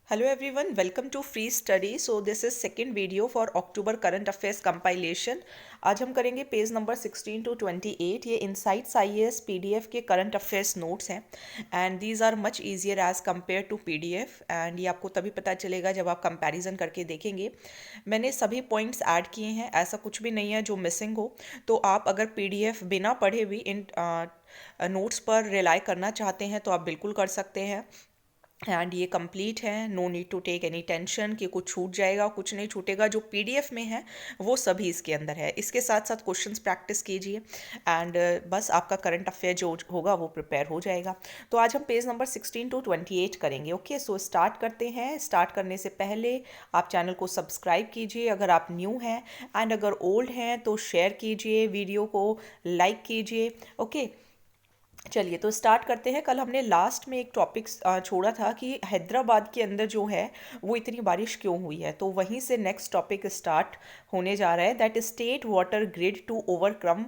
Hello everyone, welcome to Free Study. So this is second video for October Current Affairs compilation. आज हम करेंगे page number 16 to 28. ये Insights IAS PDF के current affairs notes हैं and these are much easier as compare to PDF एंड ये आपको तभी पता चलेगा जब आप कंपैरिजन करके देखेंगे. मैंने सभी पॉइंट्स ऐड किए हैं, ऐसा कुछ भी नहीं है जो मिसिंग हो. तो आप अगर पीडीएफ बिना पढ़े भी इन नोट्स पर रिलाई करना चाहते हैं तो आप बिल्कुल कर सकते हैं. एंड ये कंप्लीट है, no need to take any tension कि कुछ छूट जाएगा, कुछ नहीं छूटेगा. जो पीडीएफ में है वो सभी इसके अंदर है. इसके साथ साथ क्वेश्चंस प्रैक्टिस कीजिए एंड बस आपका करंट अफेयर जो होगा वो प्रिपेयर हो जाएगा. तो आज हम पेज नंबर 16 to 28 करेंगे. ओके, सो स्टार्ट करते हैं. स्टार्ट करने से पहले आप चैनल को सब्सक्राइब कीजिए अगर आप न्यू हैं, एंड अगर ओल्ड हैं तो शेयर कीजिए, वीडियो को लाइक कीजिए. ओके, चलिए तो स्टार्ट करते हैं. कल हमने लास्ट में एक टॉपिक छोड़ा था कि हैदराबाद के अंदर जो है वो इतनी बारिश क्यों हुई है. तो वहीं से नेक्स्ट टॉपिक स्टार्ट होने जा रहा है, that state water grid to overcome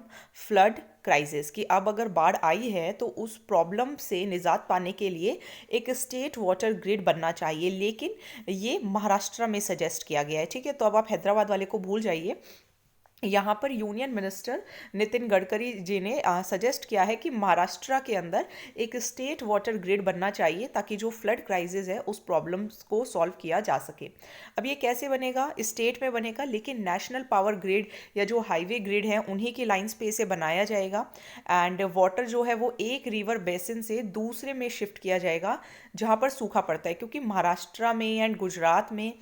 flood crisis. कि अब अगर बाढ़ आई है तो उस प्रॉब्लम से निजात पाने के लिए एक स्टेट वाटर ग्रिड बनना चाहिए, लेकिन ये महाराष्ट्र में सजेस्ट किया गया है. ठीक है, तो अब आप हैदराबाद वाले को भूल जाइए. यहाँ पर यूनियन मिनिस्टर नितिन गडकरी जी ने सजेस्ट किया है कि महाराष्ट्र के अंदर एक स्टेट वाटर ग्रिड बनना चाहिए ताकि जो फ्लड क्राइसिस है उस प्रॉब्लम्स को सॉल्व किया जा सके. अब ये कैसे बनेगा? स्टेट में बनेगा, लेकिन नेशनल पावर ग्रिड या जो हाईवे ग्रिड है उन्हीं की लाइंस पे इसे बनाया जाएगा. एंड वाटर जो है वो एक रिवर बेसिन से दूसरे में शिफ्ट किया जाएगा जहाँ पर सूखा पड़ता है, क्योंकि महाराष्ट्र में एंड गुजरात में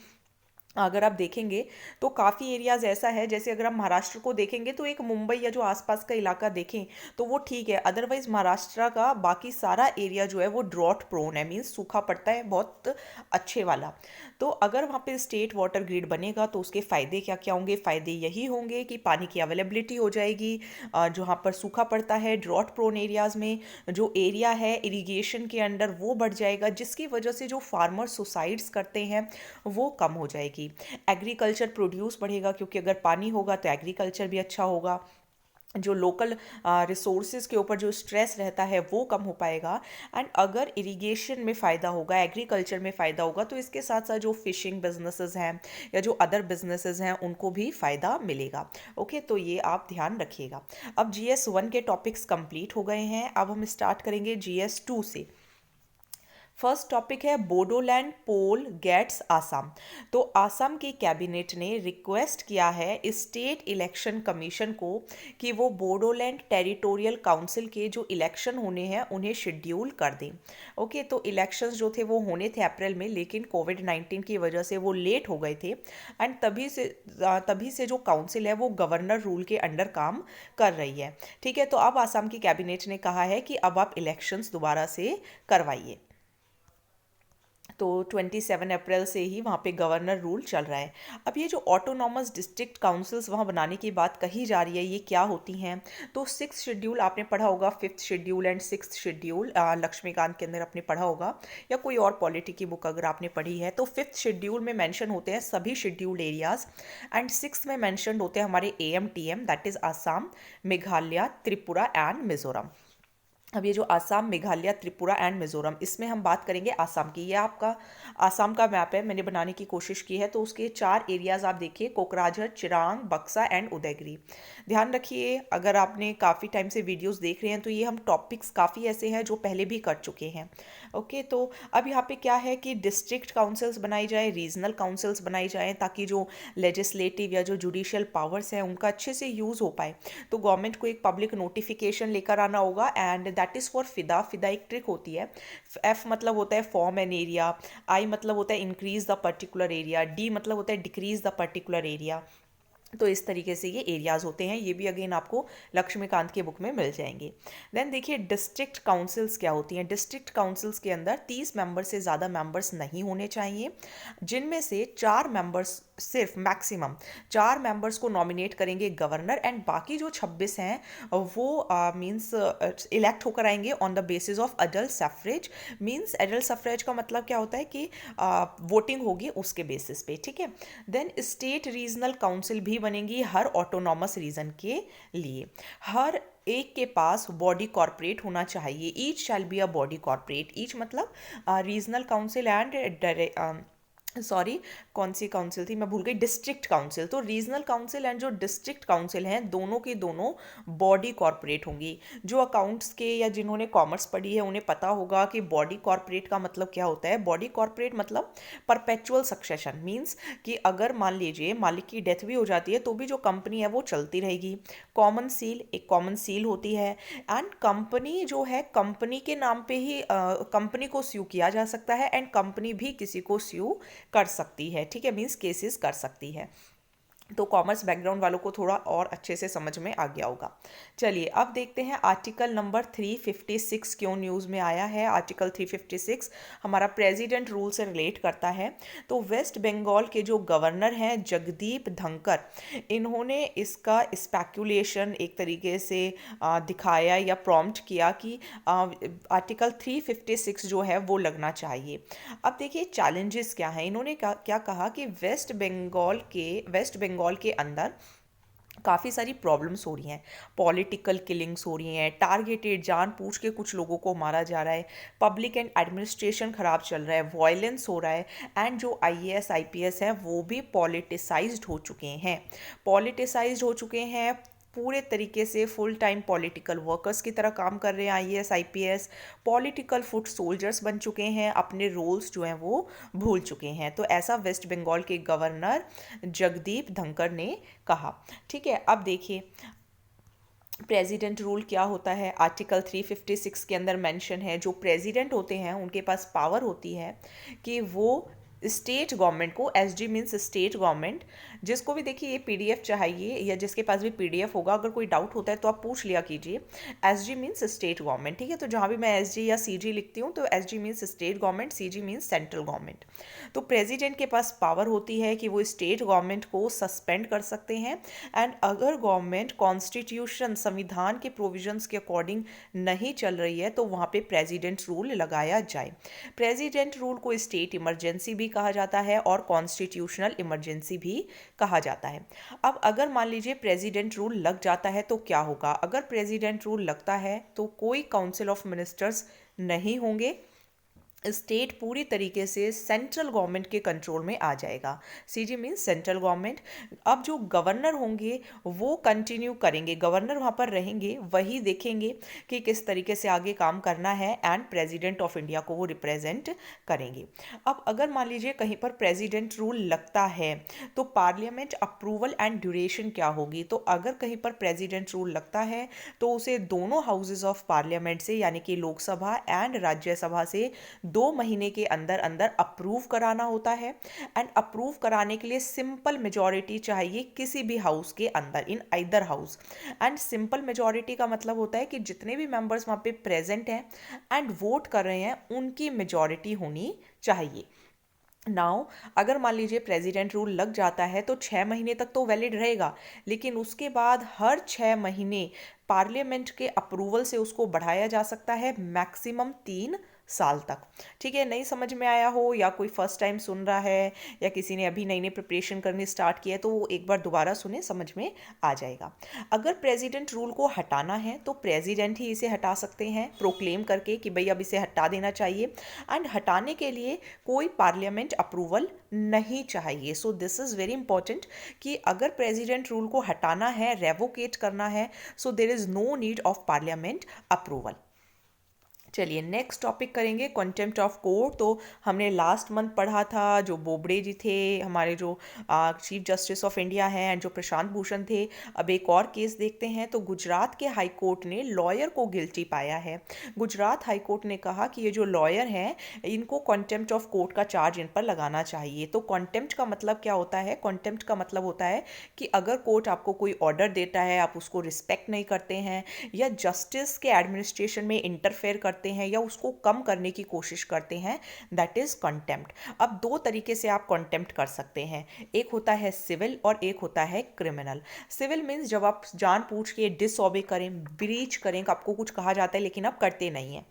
अगर आप देखेंगे तो काफ़ी एरियाज़ ऐसा है, जैसे अगर आप महाराष्ट्र को देखेंगे तो एक मुंबई या जो आसपास का इलाका देखें तो वो ठीक है, अदरवाइज महाराष्ट्र का बाकी सारा एरिया जो है वो ड्रॉट प्रोन है, मीन्स सूखा पड़ता है बहुत अच्छे वाला. तो अगर वहाँ पे स्टेट वाटर ग्रिड बनेगा तो उसके फ़ायदे क्या क्या होंगे? फ़ायदे यही होंगे कि पानी की अवेलेबिलिटी हो जाएगी. जहाँ पर सूखा पड़ता है ड्रॉट प्रोन एरियाज़ में जो एरिया है इरिगेशन के अंडर वो बढ़ जाएगा, जिसकी वजह से जो फार्मर सुसाइड्स करते हैं वो कम हो जाएगी. एग्रीकल्चर प्रोड्यूस बढ़ेगा, क्योंकि अगर पानी होगा तो एग्रीकल्चर भी अच्छा होगा. जो लोकल रिसोर्सेज के ऊपर जो स्ट्रेस रहता है वो कम हो पाएगा. एंड अगर इरिगेशन में फ़ायदा होगा, एग्रीकल्चर में फ़ायदा होगा, तो इसके साथ साथ जो फिशिंग बिजनेसेस हैं या जो अदर बिजनेसेस हैं उनको भी फ़ायदा मिलेगा. ओके, तो ये आप ध्यान रखिएगा. अब GS1 के टॉपिक्स कंप्लीट हो गए हैं. अब हम स्टार्ट करेंगे GS2 से. फर्स्ट टॉपिक है बोडोलैंड पोल गेट्स आसाम. तो आसाम की कैबिनेट ने रिक्वेस्ट किया है स्टेट इलेक्शन कमीशन को कि वो बोडोलैंड टेरिटोरियल काउंसिल के जो इलेक्शन होने हैं उन्हें शेड्यूल कर दें. ओके, तो इलेक्शंस जो थे वो होने थे अप्रैल में, लेकिन कोविड-19 की वजह से वो लेट हो गए थे. एंड तभी से जो काउंसिल है वो गवर्नर रूल के अंडर काम कर रही है. ठीक है, तो अब आसाम की कैबिनेट ने कहा है कि अब आप इलेक्शंस दोबारा से करवाइए. तो 27 अप्रैल से ही वहाँ पे गवर्नर रूल चल रहा है. अब ये जो ऑटोनॉमस डिस्ट्रिक्ट काउंसिल्स वहाँ बनाने की बात कही जा रही है, ये क्या होती हैं? तो 6th शेड्यूल आपने पढ़ा होगा, 5th schedule and 6th schedule Laxmikant के अंदर आपने पढ़ा होगा, या कोई और पॉलिटी की बुक अगर आपने पढ़ी है. तो 5th शेड्यूल में मेंशन होते हैं सभी शेड्यूल्ड एरियाज, एंड 6th में मेंशन होते हैं हमारे AMTM, that is Assam, Meghalaya, Tripura and Mizoram. अब ये जो आसाम, मेघालय, त्रिपुरा एंड मिजोरम, इसमें हम बात करेंगे आसाम की. ये आपका आसाम का मैप है, मैंने बनाने की कोशिश की है. तो उसके 4 एरियाज आप देखिए, कोकराझार, चिरांग, बक्सा एंड उदयगिरी. ध्यान रखिए, अगर आपने काफ़ी टाइम से वीडियोस देख रहे हैं तो ये हम टॉपिक्स काफ़ी ऐसे हैं जो पहले भी कर चुके हैं. ओके, तो अब यहाँ पे क्या है कि डिस्ट्रिक्ट काउंसिल्स बनाई जाए, रीजनल काउंसिल्स बनाई जाए, ताकि जो लेजिस्लेटिव या जो जुडिशियल पावर्स हैं उनका अच्छे से यूज़ हो पाए. तो गवर्नमेंट को एक पब्लिक नोटिफिकेशन लेकर आना होगा, एंड दैट इज़ फॉर फिदा. फिदा एक ट्रिक होती है. F मतलब होता है फॉर्म एन एरिया, I मतलब होता है increase the particular area, D मतलब होता है डिक्रीज द पर्टिकुलर एरिया. तो इस तरीके से ये एरियाज़ होते हैं. ये भी अगेन आपको लक्ष्मीकांत के बुक में मिल जाएंगे. देन देखिए डिस्ट्रिक्ट काउंसिल्स क्या होती हैं. डिस्ट्रिक्ट काउंसिल्स के अंदर 30 मेंबर से ज़्यादा मेंबर्स नहीं होने चाहिए, जिनमें से 4 मेंबर्स, सिर्फ मैक्सिमम 4 मेंबर्स को नॉमिनेट करेंगे गवर्नर, एंड बाकी जो 26 हैं वो मींस इलेक्ट होकर आएंगे on the basis of adult suffrage. Means adult suffrage का मतलब क्या होता है कि वोटिंग होगी उसके बेसिस पे. ठीक है. देन स्टेट रीजनल काउंसिल भी बनेंगी हर ऑटोनॉमस रीजन के लिए. हर एक के पास बॉडी कॉर्पोरेट होना चाहिए। Each shall be a body corporate. Each मतलब रीजनल काउंसिल एंड सॉरी, कौन सी काउंसिल थी मैं भूल गई, डिस्ट्रिक्ट काउंसिल। तो रीजनल काउंसिल एंड जो डिस्ट्रिक्ट काउंसिल हैं दोनों की दोनों बॉडी कॉर्पोरेट होंगी। जो अकाउंट्स के या जिन्होंने कॉमर्स पढ़ी है उन्हें पता होगा कि बॉडी कॉर्पोरेट का मतलब क्या होता है। बॉडी कॉर्पोरेट मतलब परपेचुअल सक्सेशन, मीन्स कि अगर मान लीजिए मालिक की डेथ भी हो जाती है तो भी जो कंपनी है वो चलती रहेगी। कॉमन सील, एक कॉमन सील होती है। एंड कंपनी जो है, कंपनी के नाम पे ही कंपनी को स्यू किया जा सकता है एंड कंपनी भी किसी को स्यू कर सकती है। ठीक है, मीन्स केसेस कर सकती है। तो कॉमर्स बैकग्राउंड वालों को थोड़ा और अच्छे से समझ में आ गया होगा। चलिए अब देखते हैं आर्टिकल नंबर 356 क्यों न्यूज़ में आया है। आर्टिकल 356 हमारा प्रेसिडेंट रूल से रिलेट करता है। तो वेस्ट बंगाल के जो गवर्नर हैं जगदीप धनखड़, इन्होंने इसका स्पेक्यूलेशन एक तरीके से दिखाया या प्रॉम्प्ट किया कि आर्टिकल 356 जो है वो लगना चाहिए। अब देखिए चैलेंजेस क्या हैं। इन्होंने क्या कहा कि वेस्ट बंगाल के अंदर काफ़ी सारी प्रॉब्लम्स हो रही हैं। पॉलिटिकल किलिंग्स हो रही हैं, टारगेटेड जानबूझ के कुछ लोगों को मारा जा रहा है, पब्लिक एंड एडमिनिस्ट्रेशन ख़राब चल रहा है, वायलेंस हो रहा है एंड जो आईएएस आईपीएस है वो भी पॉलिटिसाइज्ड हो चुके हैं। पॉलिटिसाइज्ड हो चुके हैं पूरे तरीके से, फुल टाइम पॉलिटिकल वर्कर्स की तरह काम कर रहे हैं IAS IPS. Political foot soldiers बन चुके हैं, अपने रोल्स जो हैं वो भूल चुके हैं। तो ऐसा वेस्ट बंगाल के गवर्नर जगदीप धनखड़ ने कहा। ठीक है, अब देखिए प्रेसिडेंट रूल क्या होता है। आर्टिकल 356 के अंदर मेंशन है जो प्रेसिडेंट होते हैं उनके पास पावर होती है कि वो स्टेट गवर्नमेंट को, एसजी मीन्स स्टेट गवर्नमेंट, जिसको भी देखिए ये पीडीएफ चाहिए या जिसके पास भी पीडीएफ होगा, अगर कोई डाउट होता है तो आप पूछ लिया कीजिए। SG means state government. ठीक है, तो जहाँ भी मैं एसजी या सीजी लिखती हूँ तो SG means state government, CG means central government. तो प्रेसिडेंट के पास पावर होती है कि वो स्टेट गवर्नमेंट को सस्पेंड कर सकते हैं एंड अगर गवर्नमेंट कॉन्स्टिट्यूशन, संविधान के प्रोविजंस के अकॉर्डिंग नहीं चल रही है तो वहाँ पे प्रेसिडेंट रूल लगाया जाए। प्रेसिडेंट रूल को स्टेट इमरजेंसी भी कहा जाता है और कॉन्स्टिट्यूशनल इमरजेंसी भी कहा जाता है। अब अगर मान लीजिए प्रेसिडेंट रूल लग जाता है तो क्या होगा। अगर प्रेसिडेंट रूल लगता है तो कोई काउंसिल ऑफ मिनिस्टर्स नहीं होंगे, स्टेट पूरी तरीके से सेंट्रल गवर्नमेंट के कंट्रोल में आ जाएगा। CG means central government. अब जो गवर्नर होंगे वो कंटिन्यू करेंगे, गवर्नर वहाँ पर रहेंगे, वही देखेंगे कि किस तरीके से आगे काम करना है एंड प्रेसिडेंट ऑफ इंडिया को वो रिप्रेजेंट करेंगे। अब अगर मान लीजिए कहीं पर प्रेसिडेंट रूल लगता है तो पार्लियामेंट अप्रूवल एंड ड्यूरेशन क्या होगी। तो अगर कहीं पर प्रेसिडेंट रूल लगता है तो उसे दोनों हाउसेज ऑफ पार्लियामेंट से, यानी कि लोकसभा एंड राज्यसभा से 2 महीने के अंदर अंदर अप्रूव कराना होता है। एंड अप्रूव कराने के लिए सिंपल मेजॉरिटी चाहिए किसी भी हाउस के अंदर, in either house. And simple majority का मतलब होता है कि जितने भी मेंबर्स वहाँ पे प्रेजेंट हैं एंड वोट कर रहे हैं उनकी मेजॉरिटी होनी चाहिए। नाउ अगर मान लीजिए प्रेसिडेंट रूल लग जाता है तो 6 महीने तक तो वैलिड रहेगा, लेकिन उसके बाद हर 6 महीने पार्लियामेंट के अप्रूवल से उसको बढ़ाया जा सकता है मैक्सिमम 3 साल तक। ठीक है, नहीं समझ में आया हो या कोई फर्स्ट टाइम सुन रहा है या किसी ने अभी नई नई प्रिपरेशन करनी स्टार्ट किया है तो वो एक बार दोबारा सुने, समझ में आ जाएगा। अगर प्रेसिडेंट रूल को हटाना है तो प्रेसिडेंट ही इसे हटा सकते हैं प्रोक्लेम करके कि भाई अब इसे हटा देना चाहिए। एंड हटाने के लिए कोई पार्लियामेंट अप्रूवल नहीं चाहिए। So this is very important कि अगर प्रेसिडेंट रूल को हटाना है, रेवोकेट करना है, so there is no need of parliament approval. चलिए नेक्स्ट टॉपिक करेंगे कंटेम्प्ट ऑफ कोर्ट। तो हमने लास्ट मंथ पढ़ा था जो बोबड़े जी थे हमारे, जो चीफ जस्टिस ऑफ इंडिया हैं एंड जो प्रशांत भूषण थे। अब एक और केस देखते हैं। तो गुजरात के हाई कोर्ट ने लॉयर को गिल्टी पाया है। गुजरात हाई कोर्ट ने कहा कि ये जो लॉयर हैं इनको कंटेम्प्ट ऑफ कोर्ट का चार्ज इन पर लगाना चाहिए। तो कंटेम्प्ट का मतलब क्या होता है। कंटेम्प्ट का मतलब होता है कि अगर कोर्ट आपको कोई ऑर्डर देता है, आप उसको रिस्पेक्ट नहीं करते हैं या जस्टिस के एडमिनिस्ट्रेशन में इंटरफेयर करते हैं या उसको कम करने की कोशिश करते हैं, दैट इज कंटेम्प्ट। अब 2 तरीके से आप कंटेम्प्ट कर सकते हैं, एक होता है सिविल और एक होता है क्रिमिनल। सिविल मीन्स जब आप जानबूझ के डिसऑबे करें, ब्रीच करें, आपको कुछ कहा जाता है लेकिन आप करते नहीं हैं।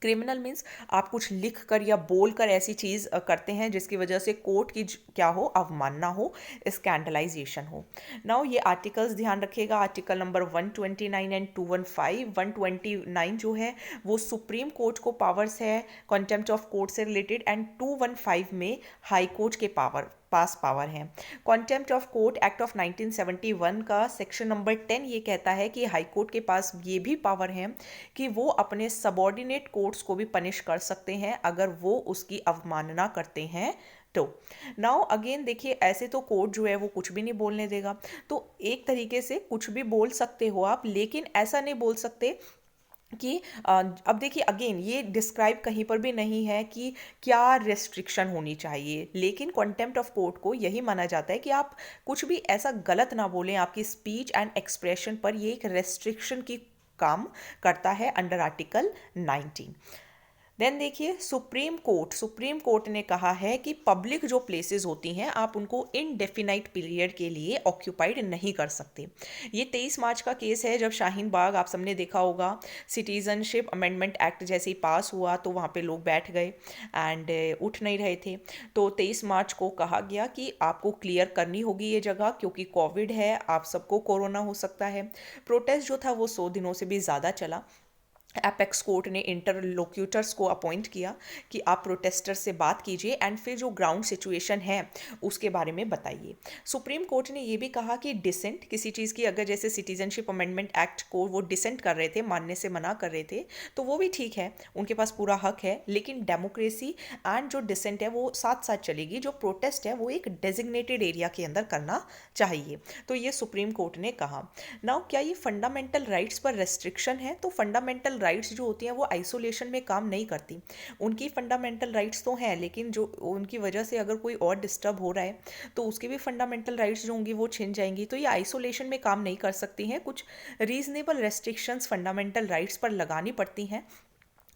क्रिमिनल मीन्स आप कुछ लिख कर या बोल कर ऐसी चीज़ करते हैं जिसकी वजह से कोर्ट की क्या हो, अवमानना हो, स्कैंडलाइजेशन हो। नाउ ये आर्टिकल्स ध्यान रखिएगा, आर्टिकल नंबर 129 एंड 215। 129 जो है वो सुप्रीम कोर्ट को पावर्स है कंटेम्प्ट ऑफ कोर्ट से रिलेटेड, एंड 215 में हाई कोर्ट के पास पावर है। Contempt of court act of 1971 का सेक्शन नंबर 10 ये कहता है कि हाई कोर्ट के पास ये भी पावर है कि वो अपने सबॉर्डिनेट कोर्ट्स को भी पनिश कर सकते हैं अगर वो उसकी अवमानना करते हैं तो। नाउ अगेन देखिए, ऐसे तो कोर्ट जो है वो कुछ भी नहीं बोलने देगा, तो एक तरीके से कुछ भी बोल सकते हो आप, लेकिन ऐसा नहीं बोल सकते कि अब देखिए अगेन ये डिस्क्राइब कहीं पर भी नहीं है कि क्या रेस्ट्रिक्शन होनी चाहिए, लेकिन कंटेम्प्ट ऑफ कोर्ट को यही माना जाता है कि आप कुछ भी ऐसा गलत ना बोलें, आपकी स्पीच एंड एक्सप्रेशन पर ये एक रेस्ट्रिक्शन की काम करता है अंडर आर्टिकल 19। देन देखिए, सुप्रीम कोर्ट ने कहा है कि पब्लिक जो प्लेसेस होती हैं आप उनको इनडेफिनाइट पीरियड के लिए ऑक्यूपाइड नहीं कर सकते। ये 23 मार्च का केस है, जब शाहीन बाग आप सबने देखा होगा, सिटीजनशिप अमेंडमेंट एक्ट जैसे ही पास हुआ तो वहाँ पे लोग बैठ गए एंड उठ नहीं रहे थे। तो 23 मार्च को कहा गया कि आपको क्लियर करनी होगी ये जगह, क्योंकि कोविड है, आप सबको कोरोना हो सकता है। प्रोटेस्ट जो था वो 100 दिनों से भी ज़्यादा चला। एपेक्स कोर्ट ने इंटरलोक्यूटर्स को अपॉइंट किया कि आप प्रोटेस्टर से बात कीजिए एंड फिर जो ग्राउंड सिचुएशन है उसके बारे में बताइए। सुप्रीम कोर्ट ने ये भी कहा कि डिसेंट किसी चीज़ की, अगर जैसे सिटीजनशिप अमेंडमेंट एक्ट को वो डिसेंट कर रहे थे, मानने से मना कर रहे थे, तो वो भी ठीक है, उनके पास पूरा हक है, लेकिन डेमोक्रेसी एंड जो डिसेंट है वो साथ साथ चलेगी। जो प्रोटेस्ट है वो एक डेजिग्नेटेड एरिया के अंदर करना चाहिए, तो ये सुप्रीम कोर्ट ने कहा। नाउ क्या ये फंडामेंटल राइट्स पर रेस्ट्रिक्शन है? तो फंडामेंटल राइट्स जो होती हैं वो आइसोलेशन में काम नहीं करती, उनकी फंडामेंटल राइट्स तो हैं, लेकिन जो उनकी वजह से अगर कोई और डिस्टर्ब हो रहा है तो उसकी भी फंडामेंटल राइट्स जो होंगी वो छिन जाएंगी, तो ये आइसोलेशन में काम नहीं कर सकती हैं। कुछ रीजनेबल रेस्ट्रिक्शंस फंडामेंटल राइट्स पर लगानी पड़ती हैं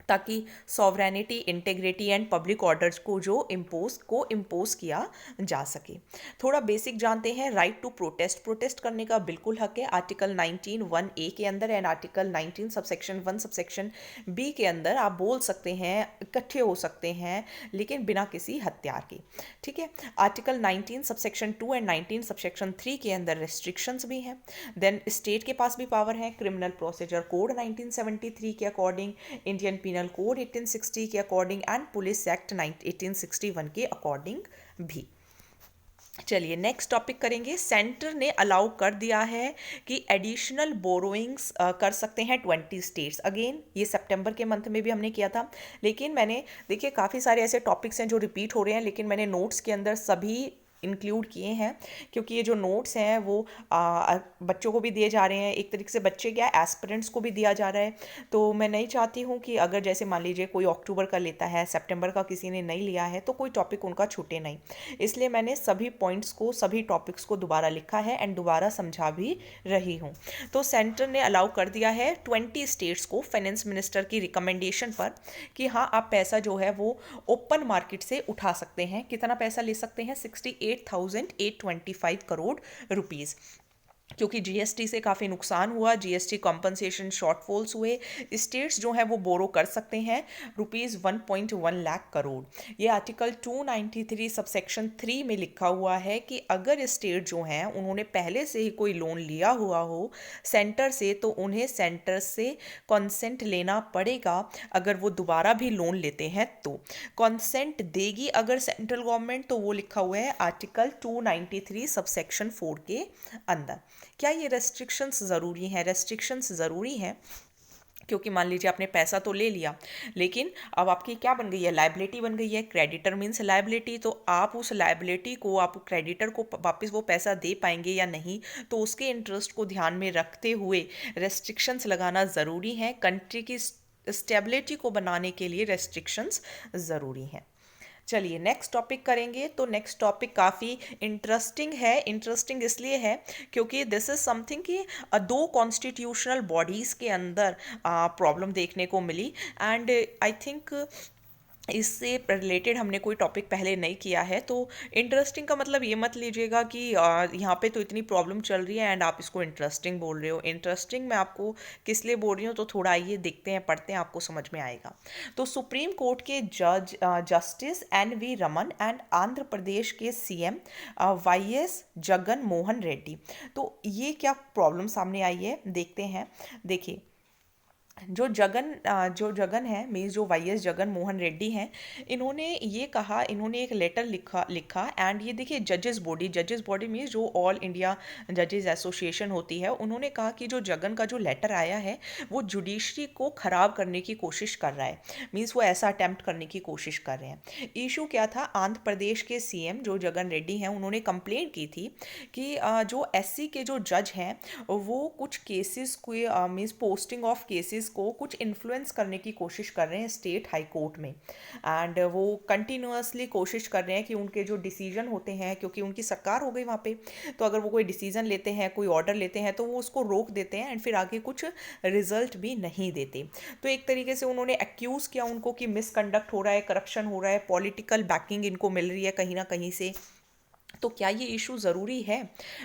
ताकि sovereignty, integrity and public orders को जो इम्पोज किया जा सके। थोड़ा बेसिक जानते हैं, राइट टू प्रोटेस्ट करने का बिल्कुल हक है आर्टिकल 19(1)(a) के अंदर and article 19 subsection 1 subsection b के अंदर आप बोल सकते हैं, इकट्ठे हो सकते हैं, लेकिन बिना किसी हथियार के, ठीक है। आर्टिकल 19 सबसेक्शन 2 एंड 19 सबसेक्शन 3 के अंदर रेस्ट्रिक्शंस भी हैं। देन स्टेट के पास भी पावर है, क्रिमिनल प्रोसीजर कोड 1973 के अकॉर्डिंग, इंडियन पीनल कोड 1860 के अकॉर्डिंग एंड पुलिस एक्ट 1861 के अकॉर्डिंग भी। चलिए नेक्स्ट टॉपिक करेंगे। सेंटर ने अलाउ कर दिया है कि एडिशनल बोरोइंग्स कर सकते हैं 20 स्टेट्स। अगेन ये सितंबर के मंथ में भी हमने किया था, लेकिन मैंने देखिए काफ़ी सारे ऐसे टॉपिक्स हैं जो रिपीट हो रहे हैं, लेकिन मैंने नोट्स के अंदर सभी इंक्लूड किए हैं, क्योंकि ये जो नोट्स हैं वो बच्चों को भी दिए जा रहे हैं, एक तरीके से बच्चे क्या एस्पिरेंट्स को भी दिया जा रहा है। तो मैं नहीं चाहती हूँ कि अगर जैसे मान लीजिए कोई अक्टूबर का लेता है, सितंबर का किसी ने नहीं लिया है, तो कोई टॉपिक उनका छूटे नहीं, इसलिए मैंने सभी पॉइंट्स को, सभी टॉपिक्स को दोबारा लिखा है एंड दोबारा समझा भी रही हूँ। तो सेंटर ने अलाउ कर दिया है 20 स्टेट्स को फाइनेंस मिनिस्टर की रिकमेंडेशन पर कि हाँ आप पैसा जो है वो ओपन मार्केट से उठा सकते हैं। कितना पैसा ले सकते हैं? 68,825 करोड़ रुपीस, क्योंकि जीएसटी से काफ़ी नुकसान हुआ, जीएसटी कॉम्पनसेशन शॉर्टफॉल्स हुए, स्टेट्स जो हैं वो बोरो कर सकते हैं ₹1.1 लाख करोड़। ये आर्टिकल 293 सबसेक्शन 3 में लिखा हुआ है कि अगर स्टेट जो हैं उन्होंने पहले से ही कोई लोन लिया हुआ हो सेंटर से, तो उन्हें सेंटर से कंसेंट लेना पड़ेगा। अगर वो दोबारा भी लोन लेते हैं तो कंसेंट देगी अगर सेंट्रल गवर्नमेंट, तो वो लिखा हुआ है आर्टिकल 293 सबसेक्शन 4 के अंदर। क्या ये रेस्ट्रिक्शंस ज़रूरी हैं? रेस्ट्रिक्शंस ज़रूरी हैं क्योंकि मान लीजिए आपने पैसा तो ले लिया, लेकिन अब आपकी क्या बन गई है? लायबिलिटी बन गई है। क्रेडिटर मीन्स लायबिलिटी, तो आप उस लायबिलिटी को, आप क्रेडिटर को वापस वो पैसा दे पाएंगे या नहीं, तो उसके इंटरेस्ट को ध्यान में रखते हुए रेस्ट्रिक्शंस लगाना ज़रूरी है। कंट्री की स्टेबिलिटी को बनाने के लिए रेस्ट्रिक्शंस ज़रूरी हैं। चलिए नेक्स्ट टॉपिक करेंगे। तो नेक्स्ट टॉपिक काफ़ी इंटरेस्टिंग है। इंटरेस्टिंग इसलिए है क्योंकि दिस इज़ समथिंग कि दो कॉन्स्टिट्यूशनल बॉडीज़ के अंदर प्रॉब्लम देखने को मिली एंड आई थिंक इससे रिलेटेड हमने कोई टॉपिक पहले नहीं किया है, तो इंटरेस्टिंग का मतलब ये मत लीजिएगा कि यहाँ पे तो इतनी प्रॉब्लम चल रही है एंड आप इसको इंटरेस्टिंग बोल रहे हो। इंटरेस्टिंग मैं आपको किस लिए बोल रही हूँ, तो थोड़ा आइए देखते हैं, पढ़ते हैं, आपको समझ में आएगा। तो सुप्रीम कोर्ट के जज justice NV Ramana and Andhra Pradesh के CM YS जगन मोहन रेड्डी, तो ये क्या प्रॉब्लम सामने आई है देखते हैं। देखिए, जो जगन है मीन्स जो YS जगन मोहन रेड्डी हैं, इन्होंने ये कहा, इन्होंने एक लेटर लिखा एंड ये देखिए जजेस बॉडी मीन्स जो ऑल इंडिया जजेस एसोसिएशन होती है, उन्होंने कहा कि जो जगन का जो लेटर आया है वो जुडिशरी को ख़राब करने की कोशिश कर रहा है, मीन्स वो ऐसा अटैम्प्ट करने की कोशिश कर रहे हैं। इशू क्या था, आंध्र प्रदेश के CM जो जगन रेड्डी हैं, उन्होंने कंप्लेंट की थी कि जो SC के जो जज हैं वो कुछ केसेस को मीन्स पोस्टिंग ऑफ केसेस को कुछ इन्फ्लुएंस करने की कोशिश कर रहे हैं स्टेट हाई कोर्ट में, एंड वो कंटिन्यूअसली कोशिश कर रहे हैं कि उनके जो डिसीजन होते हैं, क्योंकि उनकी सरकार हो गई वहाँ पे, तो अगर वो कोई डिसीजन लेते हैं, कोई ऑर्डर लेते हैं, तो वो उसको रोक देते हैं एंड फिर आगे कुछ रिजल्ट भी नहीं देते। तो एक तरीके से उन्होंने एक्यूज़ किया उनको कि मिसकंडक्ट हो रहा है, करप्शन हो रहा है, पॉलिटिकल बैकिंग इनको मिल रही है कहीं ना कहीं से। तो क्या ये इशू ज़रूरी है?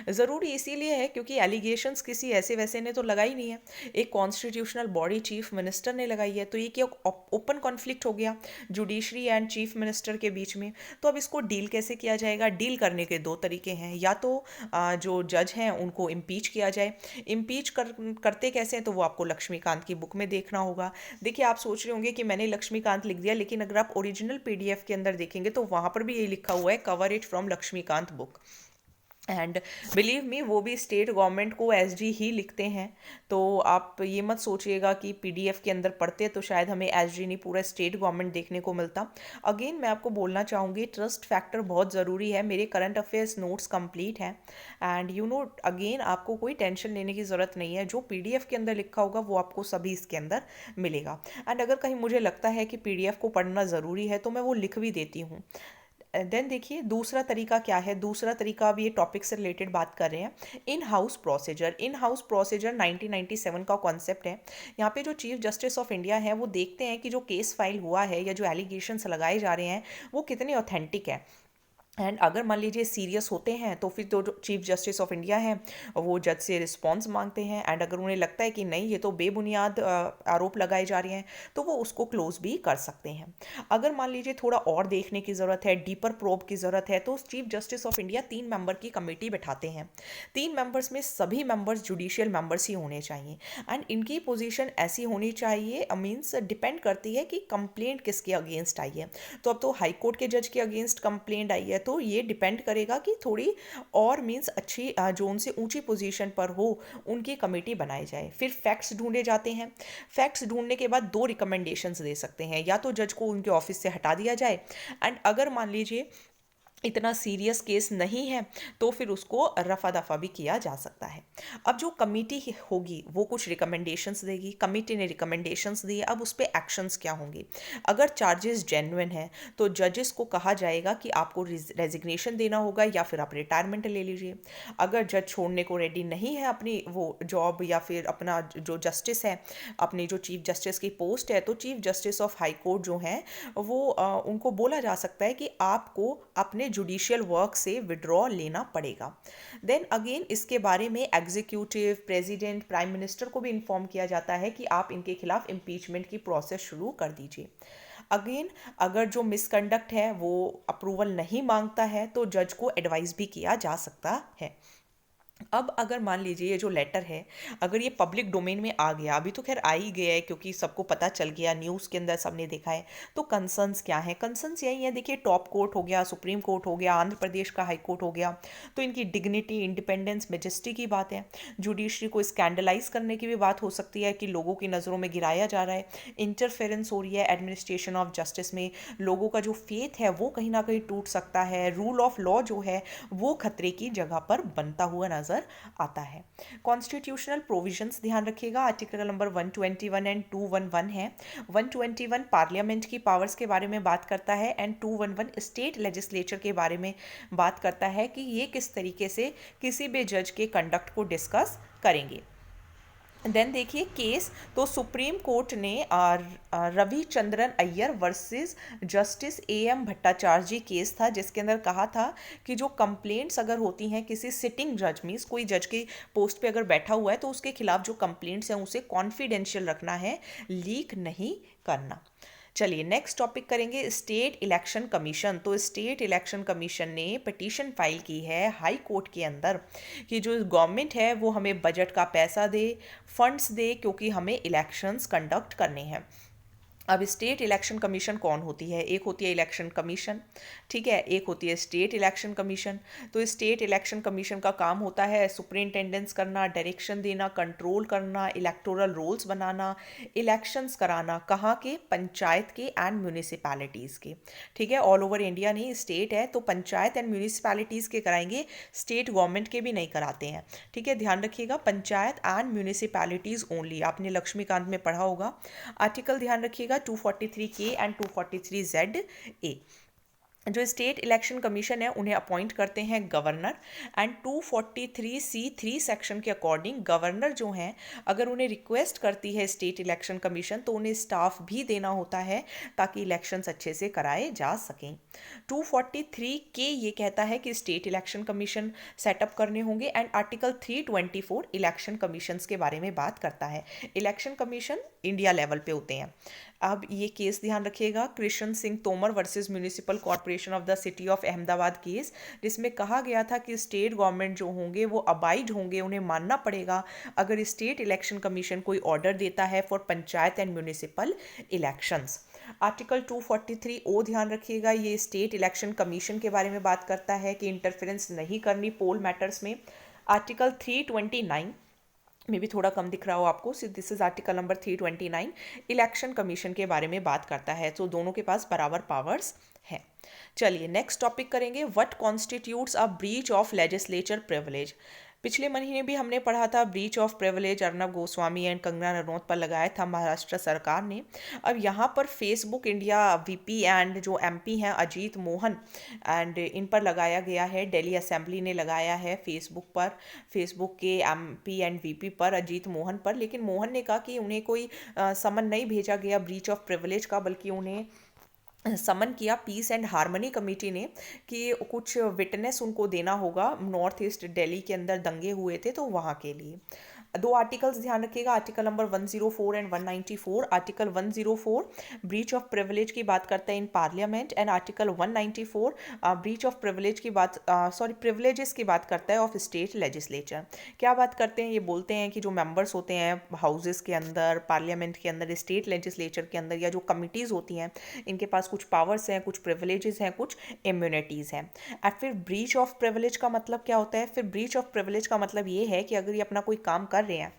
ज़रूरी इसीलिए है क्योंकि एलिगेशंस किसी ऐसे वैसे ने तो लगाई नहीं है, एक कॉन्स्टिट्यूशनल बॉडी चीफ मिनिस्टर ने लगाई है। तो ये क्या ओपन कॉन्फ्लिक्ट हो गया जुडिशरी एंड चीफ मिनिस्टर के बीच में। तो अब इसको डील कैसे किया जाएगा? डील करने के दो तरीके हैं, या तो जो जज हैं उनको इम्पीच किया जाए। करते कैसे हैं, तो वो आपको लक्ष्मीकांत की बुक में देखना होगा। देखिए, आप सोच रहे होंगे कि मैंने लक्ष्मीकांत लिख दिया, लेकिन अगर आप ओरिजिनल PDF के अंदर देखेंगे तो वहाँ पर भी ये लिखा हुआ है, cover it from Laxmikanth book. And believe me, वो भी स्टेट गवर्नमेंट को SG ही लिखते हैं। तो आप ये मत सोचिएगा कि PDF के अंदर पढ़ते तो शायद हमें SG नहीं, पूरा स्टेट गवर्नमेंट देखने को मिलता। अगेन मैं आपको बोलना चाहूँगी, ट्रस्ट फैक्टर बहुत ज़रूरी है। मेरे करंट अफेयर्स नोट्स कंप्लीट हैं एंड अगेन आपको कोई टेंशन लेने की ज़रूरत नहीं है। जो PDF के अंदर लिखा होगा वो आपको सभी इसके अंदर मिलेगा। एंड अगर कहीं मुझे लगता है कि PDF को पढ़ना ज़रूरी है तो मैं वो लिख भी देती हूँ। देन देखिए, दूसरा तरीका क्या है। दूसरा तरीका, अब ये टॉपिक से रिलेटेड बात कर रहे हैं, इन हाउस प्रोसीजर 1997 का कॉन्सेप्ट है। यहाँ पे जो चीफ जस्टिस ऑफ इंडिया है वो देखते हैं कि जो केस फाइल हुआ है या जो एलिगेशंस लगाए जा रहे हैं वो कितने ऑथेंटिक है। एंड अगर मान लीजिए सीरियस होते हैं तो फिर तो जो चीफ जस्टिस ऑफ इंडिया हैं वो जज से रिस्पॉन्स मांगते हैं। एंड अगर उन्हें लगता है कि नहीं, ये तो बेबुनियाद आरोप लगाए जा रहे हैं, तो वो उसको क्लोज भी कर सकते हैं। अगर मान लीजिए थोड़ा और देखने की ज़रूरत है, डीपर प्रोब की ज़रूरत है, तो chief justice of India 3 member की कमेटी बैठाते हैं। 3 मेंबर्स में सभी मेंबर्स जुडिशियल मेंबर्स ही होने चाहिए एंड इनकी पोजीशन ऐसी होनी चाहिए, मीन्स डिपेंड करती है कि कंप्लेंट किसके अगेंस्ट आई है। तो अब तो हाई कोर्ट के जज के अगेंस्ट कंप्लेंट आई है, तो ये डिपेंड करेगा कि थोड़ी और मीन्स अच्छी जो उनसे ऊंची पोजीशन पर हो उनकी कमेटी बनाई जाए। फिर फैक्ट्स ढूंढे जाते हैं। फैक्ट्स ढूंढने के बाद 2 रिकमेंडेशंस दे सकते हैं, या तो जज को उनके ऑफिस से हटा दिया जाए, एंड अगर मान लीजिए इतना सीरियस केस नहीं है तो फिर उसको रफा दफा भी किया जा सकता है। अब जो कमेटी होगी वो कुछ रिकमेंडेशंस देगी। कमेटी ने रिकमेंडेशंस दिए, अब उस पर एक्शंस क्या होंगे। अगर चार्जेस जेन्युइन है तो जजेस को कहा जाएगा कि आपको रेजिग्नेशन देना होगा या फिर आप रिटायरमेंट ले लीजिए। अगर जज छोड़ने को रेडी नहीं है अपनी वो जॉब या फिर अपना जो जस्टिस है, अपनी जो चीफ जस्टिस की पोस्ट है, तो chief justice of high court जो हैं वो उनको बोला जा सकता है कि आपको अपने जुडिशियल वर्क से विड्रॉ लेना पड़ेगा। देन अगेन इसके बारे में एग्जीक्यूटिव, प्रेसिडेंट, प्राइम मिनिस्टर को भी इन्फॉर्म किया जाता है कि आप इनके खिलाफ इम्पीचमेंट की प्रोसेस शुरू कर दीजिए। अगेन अगर जो मिसकंडक्ट है वो अप्रूवल नहीं मांगता है तो जज को एडवाइस भी किया जा सकता है। अब अगर मान लीजिए ये जो लेटर है अगर ये पब्लिक डोमेन में आ गया, अभी तो खैर आ ही गया है क्योंकि सबको पता चल गया, न्यूज़ के अंदर सबने देखा है, तो कंसर्न्स क्या है? कंसर्न्स यही है, देखिए, टॉप कोर्ट हो गया, सुप्रीम कोर्ट हो गया, आंध्र प्रदेश का हाई कोर्ट हो गया, तो इनकी डिग्निटी, इंडिपेंडेंस, मेजेस्टी की बात है। जुडिशरी को स्कैंडलाइज करने की भी बात हो सकती है कि लोगों की नज़रों में गिराया जा रहा है, इंटरफेरेंस हो रही है एडमिनिस्ट्रेशन ऑफ जस्टिस में, लोगों का जो फेथ है वो कहीं ना कहीं टूट सकता है, रूल ऑफ लॉ जो है वो खतरे की जगह पर बनता हुआ नजर आता है। कॉन्स्टिट्यूशनल प्रोविजंस ध्यान रखिएगा, आर्टिकल नंबर 121 एंड 211 है। 121 पार्लियामेंट की पावर्स के बारे में बात करता है एंड 211 स्टेट लेजिस्लेचर के बारे में बात करता है कि ये किस तरीके से किसी भी जज के कंडक्ट को डिस्कस करेंगे। देन देखिए केस, तो सुप्रीम कोर्ट ने Ravichandran Iyer versus justice M Bhattacharya ji case था, जिसके अंदर कहा था कि जो कंप्लेंट्स अगर होती हैं किसी सिटिंग जज, मीन्स कोई जज की पोस्ट पे अगर बैठा हुआ है तो उसके खिलाफ जो कंप्लेंट्स हैं उसे कॉन्फिडेंशियल रखना है, लीक नहीं करना। चलिए नेक्स्ट टॉपिक करेंगे स्टेट इलेक्शन कमीशन। तो स्टेट इलेक्शन कमीशन ने पिटीशन फाइल की है हाई कोर्ट के अंदर कि जो गवर्नमेंट है वो हमें बजट का पैसा दे, फंड्स दे, क्योंकि हमें इलेक्शंस कंडक्ट करने हैं। अब स्टेट इलेक्शन कमीशन कौन होती है? एक होती है इलेक्शन कमीशन, ठीक है, एक होती है स्टेट इलेक्शन कमीशन। तो स्टेट इलेक्शन कमीशन का काम होता है सुपरिंटेंडेंस करना, डायरेक्शन देना, कंट्रोल करना, इलेक्टोरल रोल्स बनाना, इलेक्शंस कराना, कहाँ के? पंचायत के एंड म्यूनिसिपैलिटीज़ के, ठीक है। ऑल ओवर इंडिया नहीं, स्टेट है तो पंचायत एंड म्यूनिसिपैलिटीज़ के कराएंगे, स्टेट गवर्नमेंट के भी नहीं कराते हैं, ठीक है। ध्यान रखिएगा, पंचायत एंड म्यूनिसिपैलिटीज़ ओनली, आपने लक्ष्मीकांत में पढ़ा होगा। आर्टिकल ध्यान रखिएगा 243 के एंड 243 ZA। जो स्टेट इलेक्शन कमीशन है उन्हें अपॉइंट करते हैं गवर्नर, एंड 243C3 सेक्शन के अकॉर्डिंग गवर्नर जो हैं अगर उन्हें रिक्वेस्ट करती है स्टेट इलेक्शन कमीशन तो उन्हें स्टाफ भी देना होता है ताकि इलेक्शंस अच्छे से कराए जा सकें। 243 के ये कहता है कि स्टेट इलेक्शन कमीशन सेटअप करने होंगे, एंड आर्टिकल 324 इलेक्शन कमीशंस के बारे में बात करता है। इलेक्शन कमीशन इंडिया लेवल पे होते हैं। अब ये केस ध्यान रखिएगा, Krishna Singh Tomar versus municipal corporation of the city of Ahmedabad case, जिसमें कहा गया था कि स्टेट गवर्नमेंट जो होंगे वो अबाइड होंगे, उन्हें मानना पड़ेगा अगर स्टेट इलेक्शन कमीशन कोई ऑर्डर देता है for panchayat and municipal elections. Article 243O ध्यान रखिएगा, ये स्टेट इलेक्शन कमीशन के बारे में बात करता है कि इंटरफेरेंस नहीं करनी पोल मैटर्स में। आर्टिकल 329 में भी थोड़ा कम दिख रहा हो आपको, this is article number 329, election commission के बारे में बात करता है, तो दोनों के पास बराबर पावर्स हैं। चलिए नेक्स्ट टॉपिक करेंगे, what constitutes a breach of legislature privilege. पिछले महीने भी हमने पढ़ा था breach of privilege Arnab Goswami and Kangana Ranaut पर लगाया था महाराष्ट्र सरकार ने। अब यहाँ पर फेसबुक इंडिया वीपी एंड जो एमपी हैं अजीत मोहन एंड इन पर लगाया गया है, दिल्ली असेंबली ने लगाया है फेसबुक पर, फेसबुक के एमपी एंड वीपी पर अजीत मोहन पर। लेकिन मोहन ने कहा कि उन्हें कोई समन नहीं भेजा गया ब्रीच ऑफ प्रिविलेज का, बल्कि उन्हें समन किया पीस एंड हार्मनी कमेटी ने कि कुछ विटनेस उनको देना होगा, नॉर्थ ईस्ट दिल्ली के अंदर दंगे हुए थे तो वहाँ के लिए। दो आर्टिकल्स ध्यान रखिएगा, article number 104 and 194। Article 104 breach of privilege की बात करता है in parliament, and article 194 breach of privilege की बात प्रिविलेजेस की बात करता है ऑफ स्टेट लेजिस्लेचर। क्या बात करते हैं? ये बोलते हैं कि जो मेंबर्स होते हैं हाउसेस के अंदर, पार्लियामेंट के अंदर, स्टेट लेजिस्लेचर के अंदर, या जो कमिटीज़ होती हैं, इनके पास कुछ पावर्स हैं, कुछ प्रिविलेजेस हैं, कुछ इम्यूनिटीज़ हैं। और फिर ब्रीच ऑफ प्रिविलेज का मतलब क्या होता है? फिर ब्रीच ऑफ प्रिविलेज का मतलब ये है कि अगर ये अपना कोई काम कर रहे हैं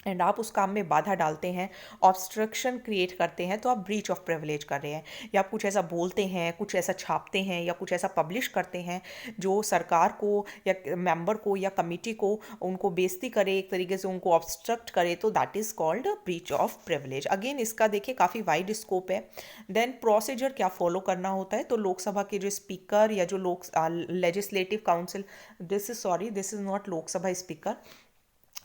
एंड आप उस काम में बाधा डालते हैं, ऑब्स्ट्रक्शन क्रिएट करते हैं, तो आप ब्रीच ऑफ प्रिविलेज कर रहे हैं। या आप कुछ ऐसा बोलते हैं, कुछ ऐसा छापते हैं, या कुछ ऐसा पब्लिश करते हैं जो सरकार को या मेंबर को या कमिटी को उनको बेइज्जती करे, एक तरीके से उनको ऑब्स्ट्रक्ट करे, तो that is called breach of privilege. Again इसका देखिए काफ़ी वाइड स्कोप है। देन प्रोसीजर क्या फॉलो करना होता है? तो लोकसभा के जो स्पीकर या जो legislative council, this is not Lok Sabha speaker,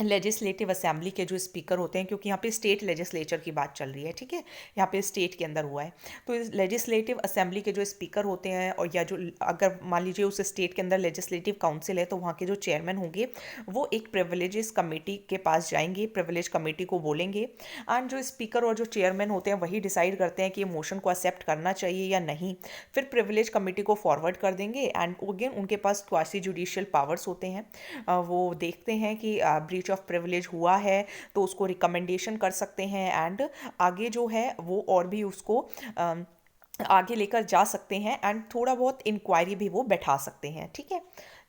legislative assembly के जो स्पीकर होते हैं, क्योंकि यहाँ पे स्टेट लेजिस्लेचर की बात चल रही है, ठीक है, यहाँ पे स्टेट के अंदर हुआ है। तो लेजिस्लेटिव असेंबली के जो स्पीकर होते हैं, और या जो अगर मान लीजिए उस स्टेट के अंदर लेजिस्लेटिव काउंसिल है, तो वहाँ के जो चेयरमैन होंगे वो एक प्रिविलेजेस कमेटी के पास जाएंगे, प्रिविलेज कमेटी को बोलेंगे, एंड जो स्पीकर और जो चेयरमैन होते हैं वही डिसाइड करते हैं कि ये मोशन को एक्सेप्ट करना चाहिए या नहीं। फिर प्रिविलेज कमेटी को फॉरवर्ड कर देंगे, एंड अगेन उनके पास क्वासी जुडिशियल पावर्स होते हैं। वो देखते हैं कि ब्रीच ऑफ प्रिविलेज हुआ है तो उसको रिकमेंडेशन कर सकते हैं, एंड आगे जो है वो और भी उसको आगे लेकर जा सकते हैं, एंड थोड़ा बहुत इंक्वायरी भी वो बैठा सकते हैं, ठीक है।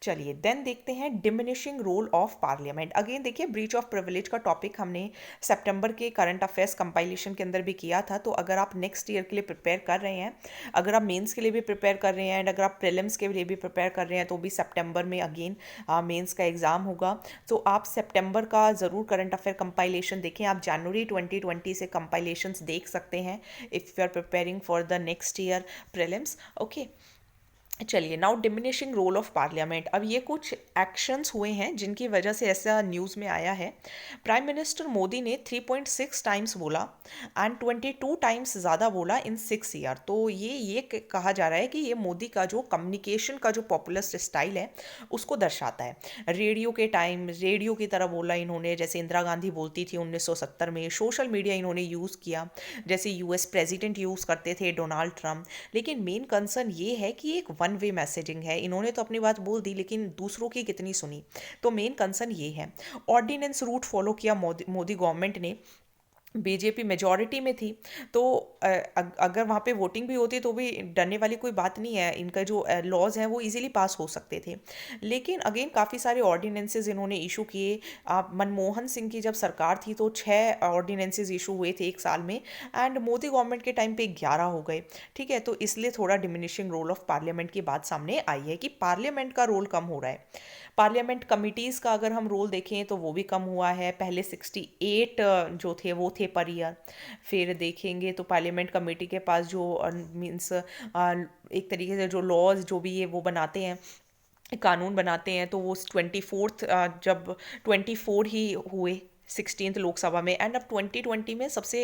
चलिए देन देखते हैं diminishing role of parliament. Again देखिए ब्रीच ऑफ प्रिविलेज का टॉपिक हमने सितंबर के करंट अफेयर्स कंपाइलेशन के अंदर भी किया था। तो अगर आप नेक्स्ट ईयर के लिए प्रिपेयर कर रहे हैं, अगर आप मेंस के लिए भी प्रिपेयर कर रहे हैं, एंड अगर आप प्रीलिम्स के लिए भी प्रिपेयर कर रहे हैं, तो भी सितंबर में अगेन मेंस का एग्ज़ाम होगा। तो आप सितंबर का ज़रूर करंट अफेयर कंपाइलेशन देखें। आप जनवरी 2020 से कंपाइलेशंस देख सकते हैं if you are preparing for the next year prelims, okay. चलिए, now diminishing role of parliament. अब ये कुछ एक्शंस हुए हैं जिनकी वजह से ऐसा न्यूज़ में आया है। प्राइम मिनिस्टर मोदी ने 3.6 टाइम्स बोला एंड 22 टाइम्स ज़्यादा बोला इन 6 ईयर। तो ये कहा जा रहा है कि ये मोदी का जो कम्युनिकेशन का जो पॉपुलिस्ट स्टाइल है उसको दर्शाता है। रेडियो के टाइम रेडियो की तरह बोला इन्होंने, जैसे इंदिरा गांधी बोलती थी 1970 में। सोशल मीडिया इन्होंने यूज़ किया जैसे यूएस प्रेसिडेंट यूज़ करते थे, डोनाल्ड ट्रंप। लेकिन मेन कंसर्न ये है कि एक वन वे मैसेजिंग है। इन्होंने तो अपनी बात बोल दी लेकिन दूसरों की कितनी सुनी, तो मेन कंसर्न ये है। ऑर्डिनेंस रूट फॉलो किया मोदी गवर्नमेंट ने। बीजेपी मेजॉरिटी में थी, तो अगर वहाँ पे वोटिंग भी होती तो भी डरने वाली कोई बात नहीं है। इनका जो लॉज हैं वो इजीली पास हो सकते थे। लेकिन अगेन काफ़ी सारे ऑर्डिनेंसेस इन्होंने इशू किए। मनमोहन सिंह की जब सरकार थी तो 6 ऑर्डिनेंसेस इशू हुए थे एक साल में, एंड मोदी गवर्नमेंट के टाइम पे 11 हो गए। ठीक है, तो इसलिए थोड़ा डिमिनिशिंग रोल ऑफ पार्लियामेंट की बात सामने आई है कि पार्लियामेंट का रोल कम हो रहा है। पार्लियामेंट कमिटीज़ का अगर हम रोल देखें तो वो भी कम हुआ है। पहले 68 जो थे वो थे पर ईयर। फिर देखेंगे तो पार्लियामेंट कमेटी के पास जो मीन्स एक तरीके से जो लॉज जो भी ये वो बनाते हैं, कानून बनाते हैं, तो वो 24th जब 24 ही हुए 16th लोकसभा में। एंड अब 2020 में सबसे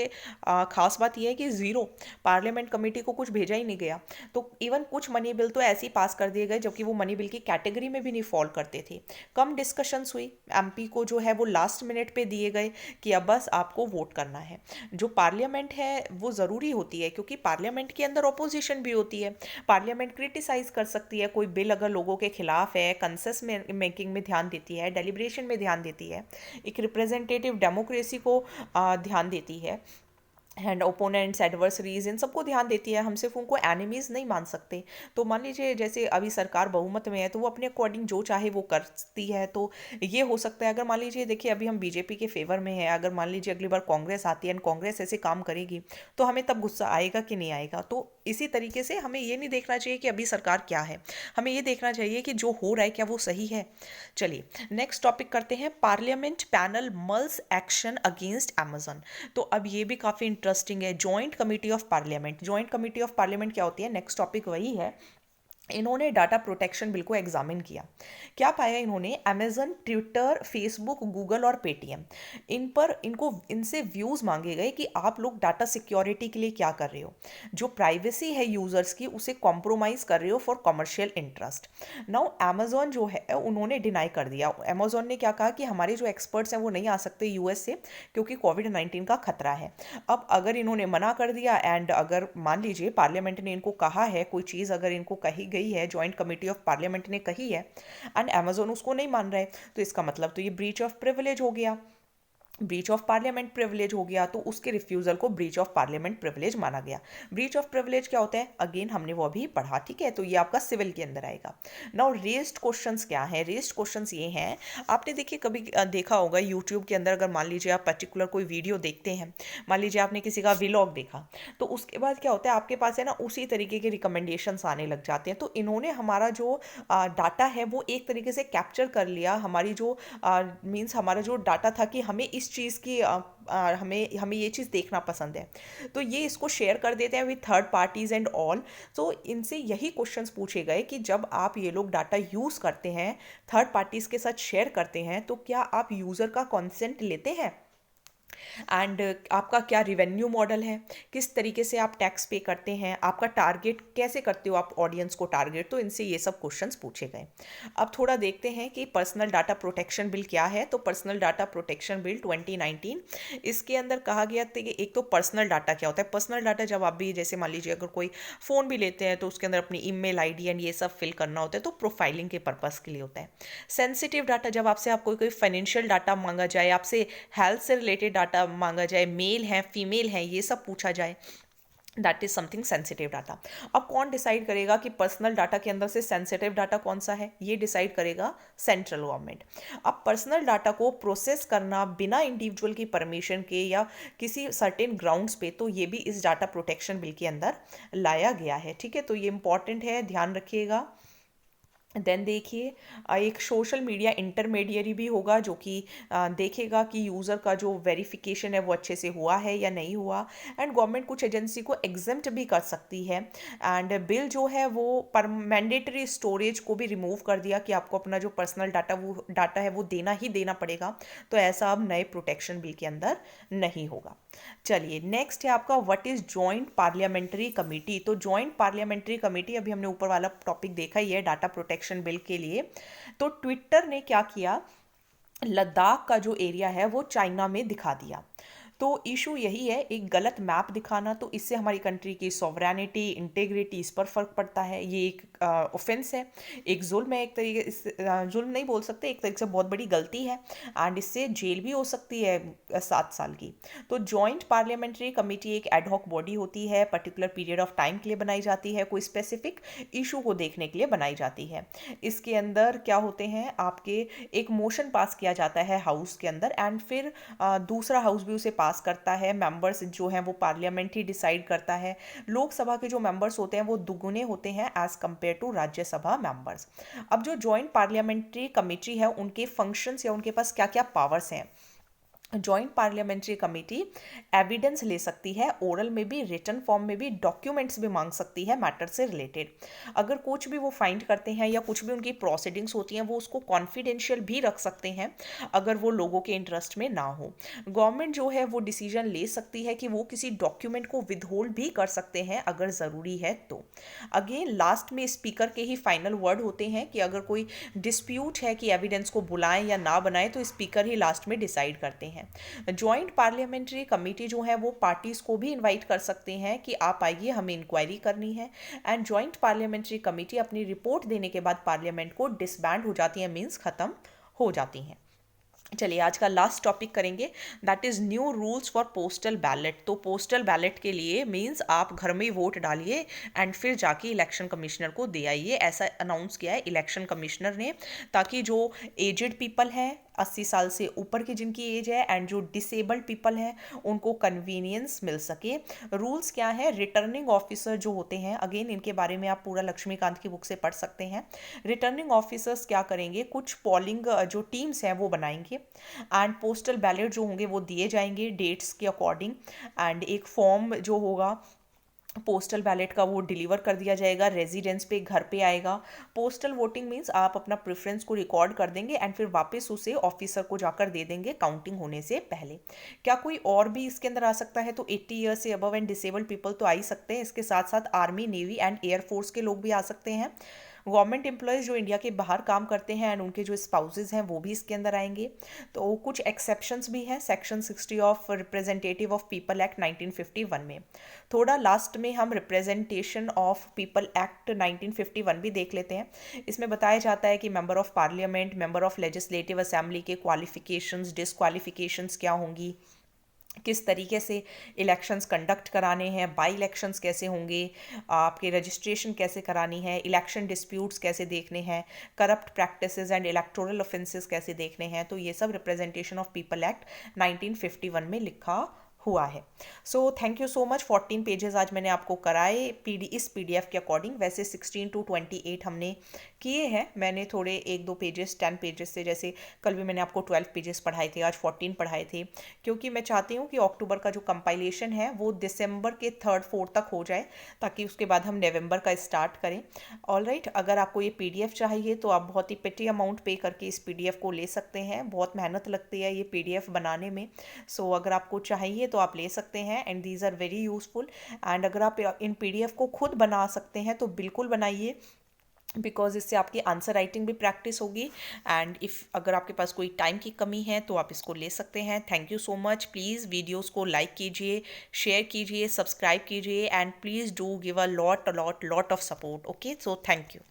खास बात यह है कि ज़ीरो पार्लियामेंट कमेटी को कुछ भेजा ही नहीं गया। तो इवन कुछ मनी बिल तो ऐसे ही पास कर दिए गए जबकि वो मनी बिल की कैटेगरी में भी नहीं फॉल करते थे। कम डिस्कशंस हुई, एमपी को जो है वो लास्ट मिनट पे दिए गए कि अब बस आपको वोट करना है। जो पार्लियामेंट है वो ज़रूरी होती है क्योंकि पार्लियामेंट के अंदर अपोजिशन भी होती है। पार्लियामेंट क्रिटिसाइज कर सकती है कोई बिल अगर लोगों के खिलाफ है, कंसेस में मेकिंग में ध्यान देती है, डेलिब्रेशन में ध्यान देती है, एक रिप्रेजेंटेटिव डेमोक्रेसी को ध्यान देती है, एंड ओपोनेंट्स एडवर्सरीज इन सबको ध्यान देती है। हम सिर्फ उनको एनिमीज नहीं मान सकते। तो मान लीजिए जैसे अभी सरकार बहुमत में है तो वो अपने अकॉर्डिंग जो चाहे वो करती है। तो ये हो सकता है, अगर मान लीजिए देखिए अभी हम बीजेपी के फेवर में है, अगर मान लीजिए अगली बार कांग्रेस आती है एंड कांग्रेस ऐसे काम करेगी तो हमें तब गुस्सा आएगा कि नहीं आएगा। तो इसी तरीके से हमें ये नहीं देखना चाहिए कि अभी सरकार क्या है, हमें ये देखना चाहिए कि जो हो रहा है क्या वो सही है। चलिए नेक्स्ट टॉपिक करते हैं। Parliament panel mulls action against Amazon. तो अब ये भी काफ़ी इंटरेस्टिंग है। Joint committee of parliament, joint committee of parliament क्या होती है, नेक्स्ट टॉपिक वही है। इन्होंने डाटा प्रोटेक्शन बिल को एग्जामिन किया। क्या पाया इन्होंने, अमेजन, ट्विटर, फेसबुक, गूगल और पेटीएम, इन पर इनसे व्यूज़ मांगे गए कि आप लोग डाटा सिक्योरिटी के लिए क्या कर रहे हो। जो प्राइवेसी है यूज़र्स की उसे कॉम्प्रोमाइज़ कर रहे हो for commercial interest. Now Amazon जो है उन्होंने डिनाई कर दिया। अमेजोन ने क्या कहा कि हमारे जो एक्सपर्ट्स हैं वो नहीं आ सकते यूएस से क्योंकि कोविड-19 का खतरा है। अब अगर इन्होंने मना कर दिया एंड अगर मान लीजिए पार्लियामेंट ने इनको कहा है कोई चीज़, अगर इनको कही गई है, जॉइंट कमेटी ऑफ पार्लियामेंट ने कही है एंड अमेजोन उसको नहीं मान रहा है, तो इसका मतलब तो ये ब्रीच ऑफ प्रिविलेज हो गया, ब्रीच ऑफ पार्लियामेंट प्रिविलेज हो गया। तो उसके रिफ्यूज़ल को ब्रीच ऑफ पार्लियामेंट प्रिविलेज माना गया। ब्रीच ऑफ प्रिविलेज क्या होता है, अगेन हमने वो अभी पढ़ा। ठीक है, तो ये आपका सिविल के अंदर आएगा। नाउ रेस्ड क्वेश्चंस क्या हैं, रेस्ड क्वेश्चंस ये हैं, आपने देखिए कभी देखा होगा यूट्यूब के अंदर, अगर मान लीजिए आप पर्टिकुलर कोई वीडियो देखते हैं, मान लीजिए आपने किसी का व्लॉग देखा, तो उसके बाद क्या होता है आपके पास है ना उसी तरीके के रिकमेंडेशंस आने लग जाते हैं। तो इन्होंने हमारा जो डाटा है वो एक तरीके से कैप्चर कर लिया। हमारी जो मीन्स हमारा जो डाटा था कि हमें इस चीज़ की हमें हमें ये चीज़ देखना पसंद है, तो ये इसको शेयर कर देते हैं with third parties and all. तो इनसे यही क्वेश्चंस पूछे गए कि जब आप ये लोग डाटा यूज़ करते हैं, थर्ड पार्टीज़ के साथ शेयर करते हैं, तो क्या आप यूज़र का कंसेंट लेते हैं, एंड आपका क्या रिवेन्यू मॉडल है, किस तरीके से आप टैक्स पे करते हैं, आपका टारगेट कैसे करते हो आप ऑडियंस को टारगेट। तो इनसे ये सब क्वेश्चंस पूछे गए। अब थोड़ा देखते हैं कि पर्सनल डाटा प्रोटेक्शन बिल क्या है। तो पर्सनल डाटा प्रोटेक्शन बिल 2019, इसके अंदर कहा गया था कि एक तो पर्सनल डाटा क्या होता है। पर्सनल डाटा जब आप भी जैसे मान लीजिए अगर कोई फ़ोन भी लेते हैं तो उसके अंदर अपनी ईमेल आईडी एंड ये सब फिल करना होता है, तो प्रोफाइलिंग के पर्पज़ के लिए होता है। सेंसिटिव डाटा, जब आपसे आपको कोई फाइनेंशियल डाटा मांगा जाए, आपसे हेल्थ से रिलेटेड डाटा मांगा जाए, मेल है फीमेल है ये सब पूछा जाए, that is something sensitive data. अब कौन डिसाइड करेगा कि पर्सनल डाटा के अंदर से सेंसिटिव डाटा कौन सा है, ये डिसाइड करेगा सेंट्रल गवर्नमेंट। अब पर्सनल डाटा को प्रोसेस करना बिना इंडिविजुअल की परमिशन के या किसी सर्टेन ग्राउंड्स पे, तो ये भी इस डाटा प्रोटेक्शन बिल के अंदर लाया गया है। ठीक है, तो ये इंपॉर्टेंट है, ध्यान रखिएगा। देन देखिए एक सोशल मीडिया इंटरमीडियरी भी होगा जो कि देखेगा कि यूज़र का जो वेरिफिकेशन है वो अच्छे से हुआ है या नहीं हुआ। एंड गवर्नमेंट कुछ एजेंसी को एग्जेम्प्ट भी कर सकती है। एंड बिल जो है वो पर मैंडेटरी स्टोरेज को भी रिमूव कर दिया कि आपको अपना जो पर्सनल डाटा है वो देना ही देना पड़ेगा। तो ऐसा अब नए प्रोटेक्शन बिल के अंदर नहीं होगा। चलिए नेक्स्ट है आपका what is joint parliamentary committee. तो जॉइंट पार्लियामेंट्री कमेटी, अभी हमने ऊपर वाला टॉपिक देखा ही है डाटा प्रोटेक्शन बिल के लिए। तो ट्विटर ने क्या किया, लद्दाख का जो एरिया है वो चाइना में दिखा दिया। तो इशू यही है, एक गलत मैप दिखाना, तो इससे हमारी कंट्री की सॉवरेनिटी इंटेग्रिटी इस पर फर्क पड़ता है। ये एक ऑफेंस है, एक जुल्म है, एक तरीके जुल्म नहीं बोल सकते, एक तरीके से बहुत बड़ी गलती है। एंड इससे जेल भी हो सकती है 7 साल की। तो जॉइंट पार्लियामेंट्री कमेटी एक एडहॉक बॉडी होती है, पर्टिकुलर पीरियड ऑफ टाइम के लिए बनाई जाती है, कोई स्पेसिफिक इशू को देखने के लिए बनाई जाती है। इसके अंदर क्या होते हैं, आपके एक मोशन पास किया जाता है हाउस के अंदर, एंड फिर दूसरा हाउस भी उसे पास करता है। मेंबर्स जो हैं वो पार्लियामेंट ही डिसाइड करता है। लोकसभा के जो मेंबर्स होते हैं वो दुगुने होते हैं as compare to Rajya Sabha members. अब जो जॉइंट पार्लियामेंट्री कमेटी है उनके फंक्शंस या उनके पास क्या क्या पावर्स हैं। जॉइंट पार्लियामेंट्री कमेटी एविडेंस ले सकती है, ओरल में भी, रिटन फॉर्म में भी, डॉक्यूमेंट्स भी मांग सकती है मैटर से रिलेटेड। अगर कुछ भी वो फाइंड करते हैं या कुछ भी उनकी प्रोसीडिंग्स होती हैं वो उसको कॉन्फिडेंशियल भी रख सकते हैं अगर वो लोगों के इंटरेस्ट में ना हो। गवर्नमेंट जो है वो डिसीजन ले सकती है कि वो किसी डॉक्यूमेंट को विदहोल्ड भी कर सकते हैं अगर ज़रूरी है तो। अगेन लास्ट में स्पीकर के ही फाइनल वर्ड होते हैं कि अगर कोई डिस्प्यूट है कि एविडेंस को बुलाएं या ना बनाएं तो स्पीकर ही लास्ट में डिसाइड करते हैं। जॉइंट पार्लियामेंट्री कमेटी जो है वो पार्टीज को भी इनवाइट कर सकते हैं कि आप आइए, हमें इंक्वायरी करनी है। एंड जॉइंट पार्लियामेंट्री कमेटी अपनी रिपोर्ट देने के बाद पार्लियामेंट को डिसबैंड हो जाती है, मीन्स खत्म हो जाती हैं। चलिए आज का लास्ट टॉपिक करेंगे, that is new rules for postal ballot. तो पोस्टल बैलेट के लिए मींस आप घर में ही वोट डालिए एंड फिर जाके इलेक्शन कमिश्नर को दे आइए, ऐसा अनाउंस किया है इलेक्शन कमिश्नर ने, ताकि जो एजेड पीपल हैं 80 साल से ऊपर की जिनकी एज है एंड जो डिसेबल्ड पीपल हैं उनको कन्वीनियंस मिल सके। रूल्स क्या है, रिटर्निंग ऑफिसर जो होते हैं, अगेन इनके बारे में आप पूरा लक्ष्मीकांत की बुक से पढ़ सकते हैं। रिटर्निंग ऑफिसर्स क्या करेंगे, कुछ पोलिंग जो टीम्स हैं वो बनाएंगे एंड पोस्टल बैलेट जो होंगे वो दिए जाएंगे डेट्स के अकॉर्डिंग। एंड एक फॉर्म जो होगा पोस्टल बैलेट का वो डिलीवर कर दिया जाएगा, रेजिडेंस पे, घर पे आएगा। पोस्टल वोटिंग मींस आप अपना प्रेफरेंस को रिकॉर्ड कर देंगे एंड फिर वापस उसे ऑफिसर को जाकर दे देंगे काउंटिंग होने से पहले। क्या कोई और भी इसके अंदर आ सकता है, तो 80 ईयर से अबव एंड डिसेबल्ड पीपल तो आ ही सकते हैं, इसके साथ साथ आर्मी, नेवी एंड एयरफोर्स के लोग भी आ सकते हैं। गवर्नमेंट एम्प्लॉयज़ जो इंडिया के बाहर काम करते हैं एंड उनके जो स्पाउसेज हैं वो भी इसके अंदर आएंगे। तो कुछ एक्सेप्शंस भी हैं section 60 of representative of people act 1951 में। थोड़ा लास्ट में हम रिप्रेजेंटेशन ऑफ पीपल एक्ट 1951 भी देख लेते हैं। इसमें बताया जाता है कि member of parliament, member of legislative assembly के क्वालिफिकेशंस, डिसक्वालिफिकेशंस क्या होंगी, किस तरीके से इलेक्शंस कंडक्ट कराने हैं, बाई इलेक्शंस कैसे होंगे, आपके रजिस्ट्रेशन कैसे करानी है, इलेक्शन डिस्प्यूट्स कैसे देखने हैं, corrupt practices and electoral offences कैसे देखने हैं। तो ये सब रिप्रेजेंटेशन ऑफ पीपल एक्ट 1951 में लिखा हुआ है। So thank you so much. 14 pages आज मैंने आपको कराए इस PDF के अकॉर्डिंग। वैसे 16 to 28 हमने किए हैं, मैंने थोड़े 1-2 पेजेस 10 पेजेस से, जैसे कल भी मैंने आपको 12 पेजेस पढ़ाए थे, आज 14 पढ़ाए थे, क्योंकि मैं चाहती हूँ कि अक्टूबर का जो कंपाइलेशन है वो दिसंबर के 3rd-4th तक हो जाए, ताकि उसके बाद हम नवंबर का स्टार्ट करें। ऑल राइट, अगर आपको ये PDF चाहिए तो आप बहुत ही पेटी अमाउंट पे करके इस PDF को ले सकते हैं। बहुत मेहनत लगती है ये PDF बनाने में। सो अगर आपको चाहिए तो आप ले सकते हैं and these are very useful. And अगर आप इन PDF को खुद बना सकते हैं तो बिल्कुल बनाइए, बिकॉज इससे आपकी आंसर राइटिंग भी प्रैक्टिस होगी। एंड इफ़ अगर आपके पास कोई टाइम की कमी है तो आप इसको ले सकते हैं। Thank you so much. Please videos को लाइक कीजिए, शेयर कीजिए, सब्सक्राइब कीजिए and please do give a lot of support. Okay, so thank you.